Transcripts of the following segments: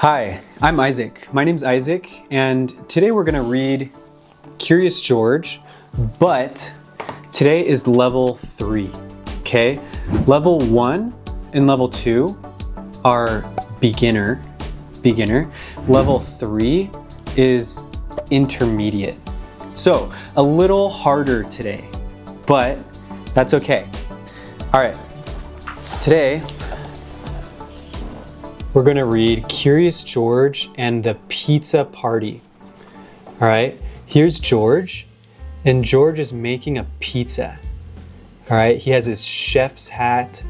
Hi, I'm Isaac. My name's Isaac, and today we're going to read Curious George, but today is level 3, okay? Level 1 and level 2 are beginner. Level 3 is intermediate. So, a little harder today, but that's okay. All right, today we're going to read Curious George and the Pizza Party. All right, here's George, and George is making a pizza. All right, he has his chef's hat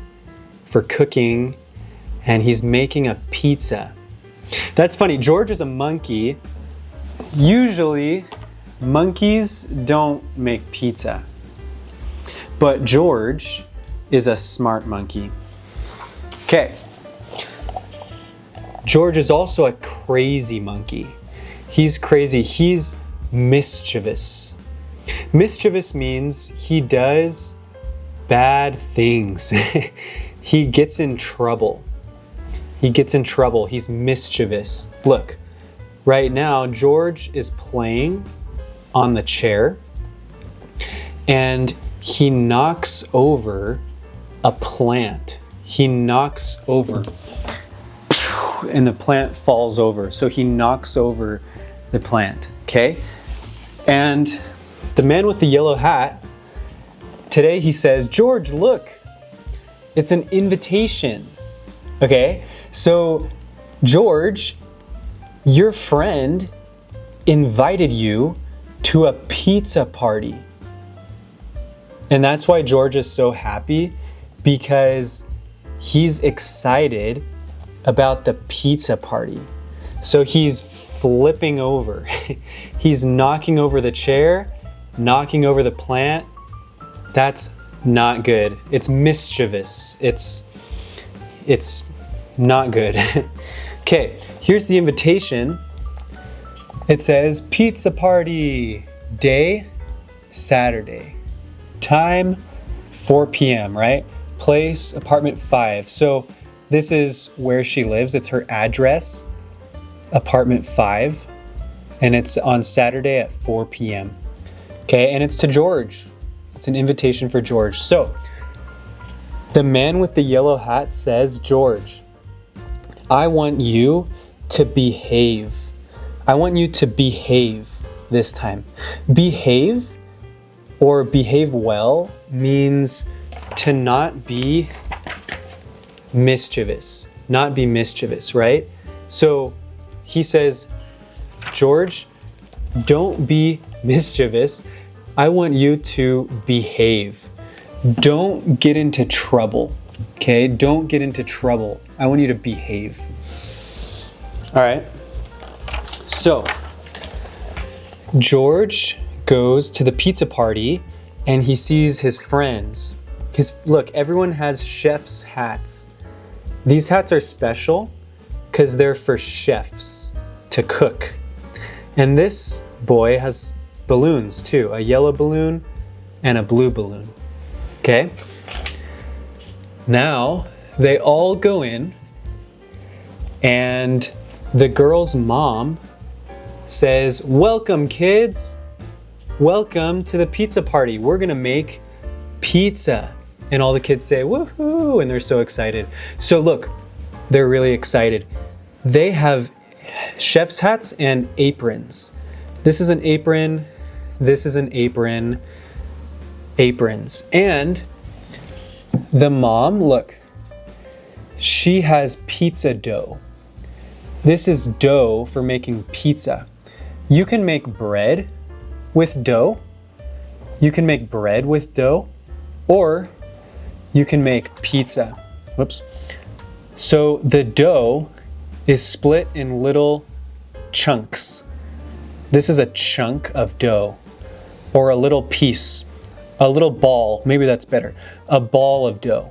for cooking, and he's making a pizza. That's funny, George is a monkey. Usually, monkeys don't make pizza, but George is a smart monkey. Okay. George is also a crazy monkey. He's crazy. He's mischievous. Mischievous means he does bad things. He gets in trouble. He's mischievous. Look, right now, George is playing on the chair and he knocks over a plant. And the plant falls over. So he knocks over the plant, okay? And the man with the yellow hat, today he says, George, look, it's an invitation, okay? So George, your friend invited you to a pizza party. And that's why George is so happy, because he's excited about the pizza party. So he's flipping over. He's knocking over the chair, knocking over the plant. That's not good. It's mischievous. It's not good. Okay, here's the invitation. It says pizza party, day, Saturday. Time, 4 p.m., right? Place, apartment 5. So this is where she lives. It's her address, apartment 5, and it's on Saturday at 4 p.m. Okay, and it's to George. It's an invitation for George. So the man with the yellow hat says, George, I want you to behave. I want you to behave this time. Behave or behave well means to not be mischievous, right? So he says, George, don't be mischievous. I want you to behave. Don't get into trouble, okay? Don't get into trouble. I want you to behave. All right. So George goes to the pizza party and he sees his friends. Look, everyone has chef's hats. These hats are special because they're for chefs to cook. And this boy has balloons too, a yellow balloon and a blue balloon. Okay? Now they all go in and the girl's mom says, welcome kids, welcome to the pizza party. We're gonna make pizza. And all the kids say, woohoo, and they're so excited. So look, they're really excited. They have chef's hats and aprons. This is an apron, this is an apron, aprons. And the mom, look, she has pizza dough. This is dough for making pizza. You can make bread with dough. Or you can make pizza. Whoops. So the dough is split in little chunks. This is a chunk of dough, or a little piece, a little ball, maybe that's better. A ball of dough.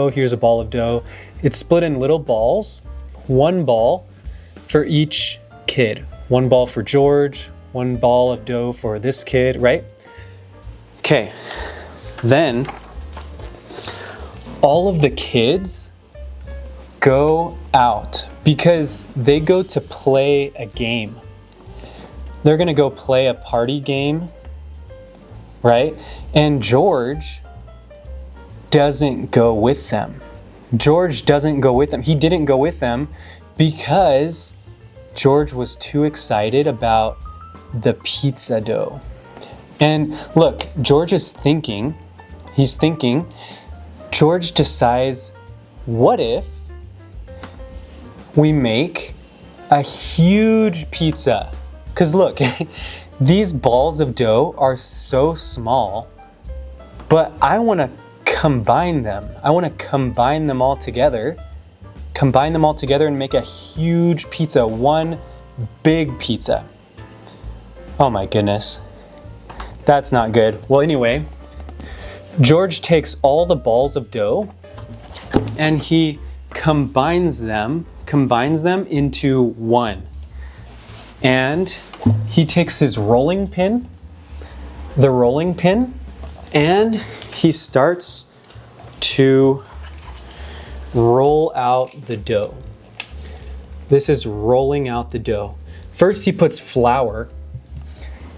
Here's a ball of dough. It's split in little balls, one ball for each kid. One ball for George, one ball of dough for this kid, right? Okay, then all of the kids go out because they go to play a game. They're going to go play a party game, right? And George doesn't go with them. George doesn't go with them. He didn't go with them because George was too excited about the pizza dough. And look, George is thinking, George decides, what if we make a huge pizza? Because look, these balls of dough are so small, but I want to combine them. I want to combine them all together and make a huge pizza, one big pizza. Oh my goodness, that's not good. Well, anyway, George takes all the balls of dough and he combines them into one. And he takes his rolling pin, and he starts to roll out the dough. This is rolling out the dough. First he puts flour.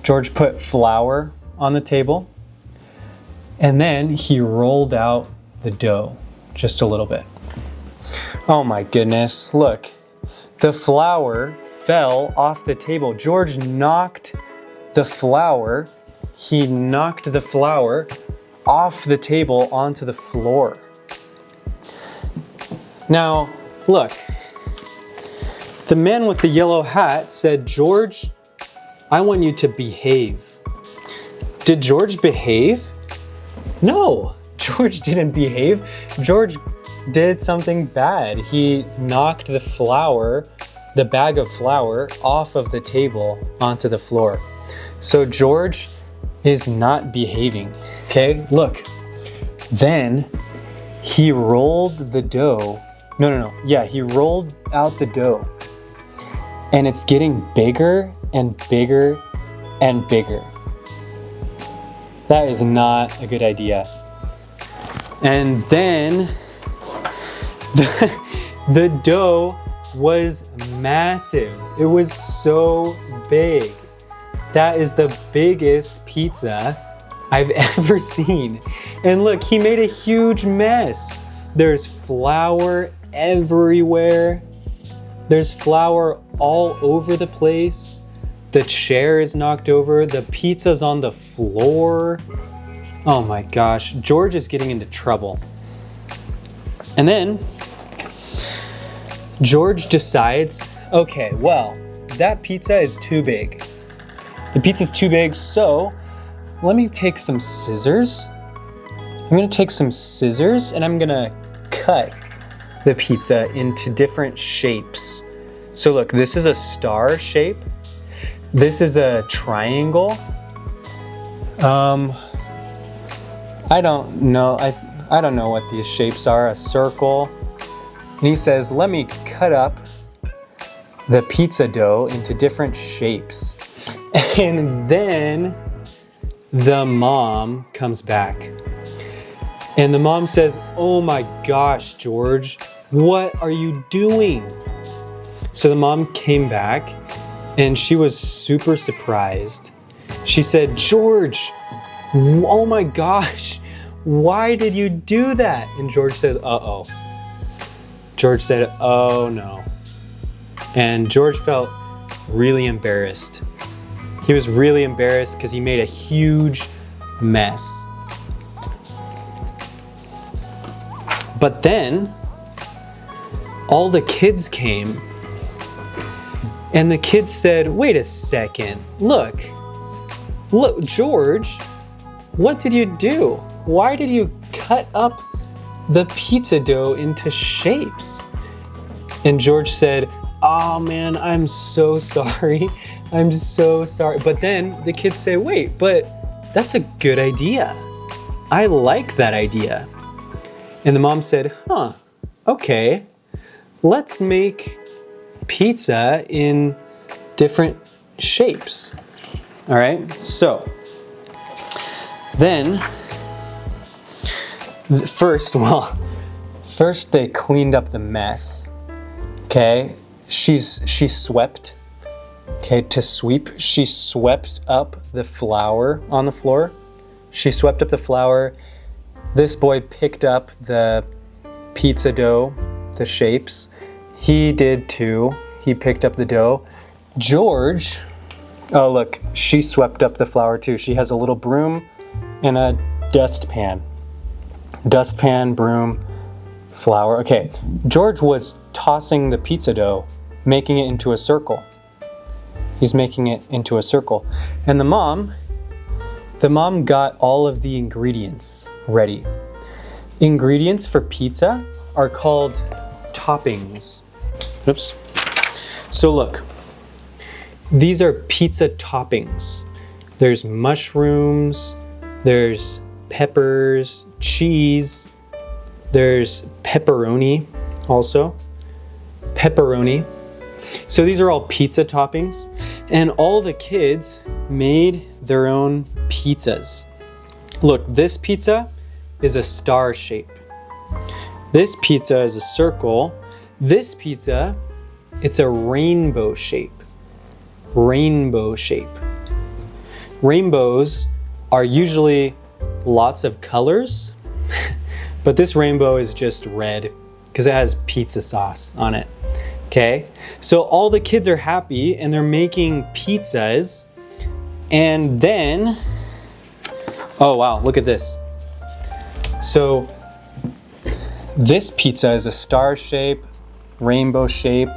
George put flour on the table, and then he rolled out the dough just a little bit. Oh my goodness, look. The flour fell off the table. George knocked the flour. He knocked the flour off the table onto the floor. Now, look. The man with the yellow hat said, George, I want you to behave. Did George behave? No, George didn't behave. George did something bad. He knocked the bag of flour off of the table onto the floor. So George is not behaving. Okay, look. Then he rolled the dough. Yeah, he rolled out the dough. And it's getting bigger and bigger and bigger. That is not a good idea. And then the dough was massive. It was so big. That is the biggest pizza I've ever seen. And look, he made a huge mess. There's flour everywhere. There's flour all over the place. The chair is knocked over. The pizza's on the floor. Oh my gosh, George is getting into trouble. And then George decides, okay, well, that pizza is too big. The pizza's too big, so let me take some scissors. I'm gonna take some scissors and I'm gonna cut the pizza into different shapes. So look, this is a star shape. This is a triangle. I don't know. I don't know what these shapes are. A circle. And he says, let me cut up the pizza dough into different shapes. And then the mom comes back. And the mom says, oh my gosh, George, what are you doing? So the mom came back and she was super surprised. She said, George, oh my gosh, why did you do that? And George says, uh-oh. George said, oh no. And George felt really embarrassed. He was really embarrassed because he made a huge mess. But then all the kids came and the kids said, wait a second, look, George, what did you do? Why did you cut up the pizza dough into shapes? And George said, oh man, I'm so sorry. I'm so sorry. But then the kids say, wait, but that's a good idea. I like that idea. And the mom said, huh, okay, let's make pizza in different shapes. All right, so then first First, they cleaned up the mess. Okay, she swept. Okay, to sweep, she swept up the flour on the floor. She swept up the flour. This boy picked up the pizza dough, the shapes. He did too. He picked up the dough. George, oh look, she swept up the flour too. She has a little broom and a dustpan. Dustpan, broom, flour. Okay, George was tossing the pizza dough, making it into a circle. He's making it into a circle. And the mom got all of the ingredients ready. Ingredients for pizza are called toppings. Oops. So look, these are pizza toppings. There's mushrooms, there's peppers, cheese, there's pepperoni also. Pepperoni. So these are all pizza toppings, and all the kids made their own pizzas. Look, this pizza is a star shape. This pizza is a circle. This pizza, it's a rainbow shape. Rainbow shape. Rainbows are usually lots of colors, but this rainbow is just red because it has pizza sauce on it. Okay, so all the kids are happy and they're making pizzas, and then, oh wow, look at this. So this pizza is a star shape, rainbow shape.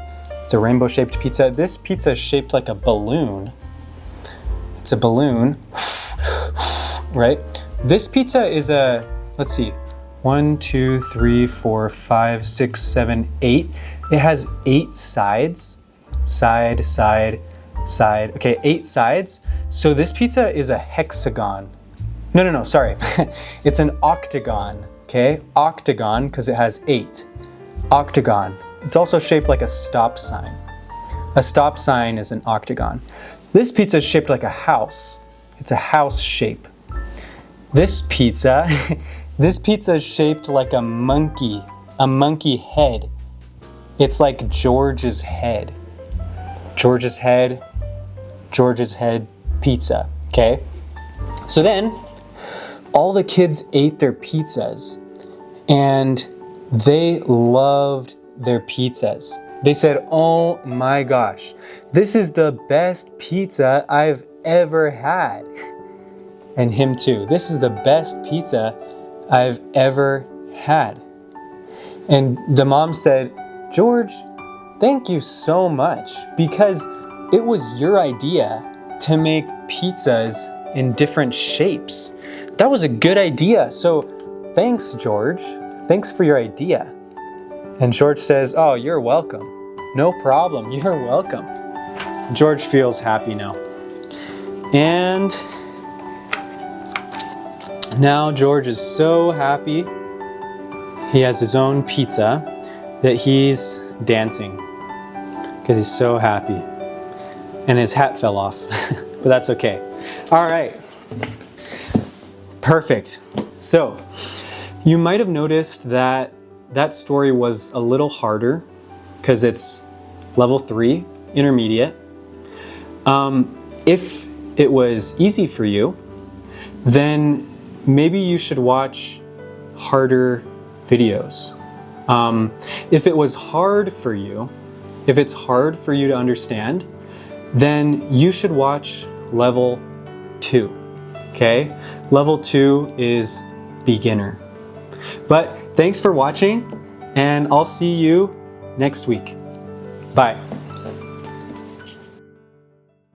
It's a rainbow shaped pizza. This pizza is shaped like a balloon. It's a balloon, right? This pizza is a, let's see, 1, 2, 3, 4, 5, 6, 7, 8. It has 8 sides. Side, side, side. Okay, 8 sides. So this pizza is a hexagon. No, sorry. It's an octagon, okay? Octagon, because it has 8. Octagon. It's also shaped like a stop sign. A stop sign is an octagon. This pizza is shaped like a house. It's a house shape. This pizza is shaped like a monkey head. It's like George's head. George's head pizza, okay? So then, all the kids ate their pizzas, and they loved their pizzas. They said, oh my gosh, this is the best pizza I've ever had. And him too. This is the best pizza I've ever had. And the mom said, George, thank you so much, because it was your idea to make pizzas in different shapes. That was a good idea. So thanks, George. Thanks for your idea. And George says, oh, you're welcome. No problem. You're welcome. George feels happy now. And now George is so happy. He has his own pizza that he's dancing because he's so happy. And his hat fell off, but that's okay. All right. Perfect. So you might have noticed that that story was a little harder because it's level 3, intermediate. If it was easy for you, then maybe you should watch harder videos. If it was hard for you, if it's hard for you to understand, then you should watch level 2, okay? Level 2 is beginner. But thanks for watching, and I'll see you next week. Bye.